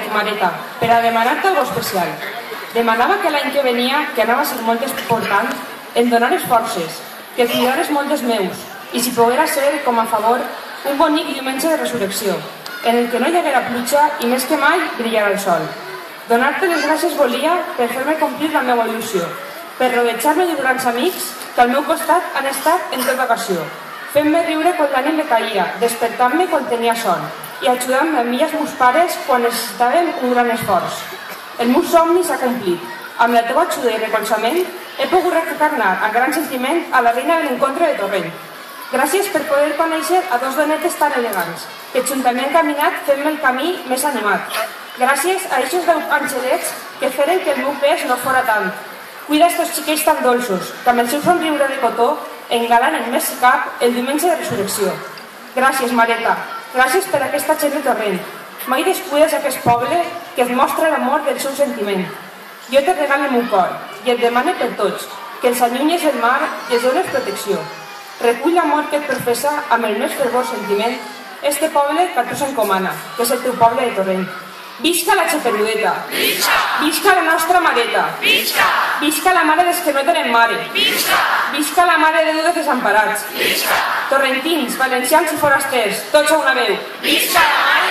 aquí, Mareta, per a demanar-te algo especial. Demanava que l'any que venia, que anava a ser molt important, em donares forces, que cuidares molt dels meus, i si poguera ser, com a favor, un bonic diumenge de resurrecció, en el que no hi haguera pluja i més que mai brillarà el sol. Donar-te les gràcies volia per fer-me complir la meva il·lusió, per rodejar-me de grans amics que al meu costat han estat en tota ocasió, fent-me riure quan l'ànim me caïa, despertant-me quan tenia son i ajudant-me a mi i als meus pares quan necessitaven un gran esforç. El meu somni s'ha complit. Amb la teva ajuda i recolzament he pogut retornar amb gran sentiment a la reina de l'encontre de Torrent. Gràcies per poder conèixer a dos donetes tan elegants, que juntament han caminat fent-me el camí més animat. Gràcies a aquests 10 angelets que feren que el meu pes no fora tant. Cuida estos xiquets tan dolços, que amb el seu somriure de cotó engalanen més si cap el diumenge de resurrecció. Gràcies, Mareta. Gràcies per aquesta gent de Torrent. Mai descuides aquest poble que et mostra l'amor del seu sentiment. Jo te regalo el meu cor i et demane per tots que els allunyes del mar i els dones protecció. Recull l'amor que et professa amb el més fervor sentiment este poble que a tu s'encomana, que és el teu poble de Torrent. Visca la Xaperudeta! Visca! Visca la nostra Mareta! Visca! Visca la mare dels que no tenen mare! Visca! Visca la mare de Déu dels desemparats! Visca! Torrentins, valencians i forasters, tots a una veu! Visca la mare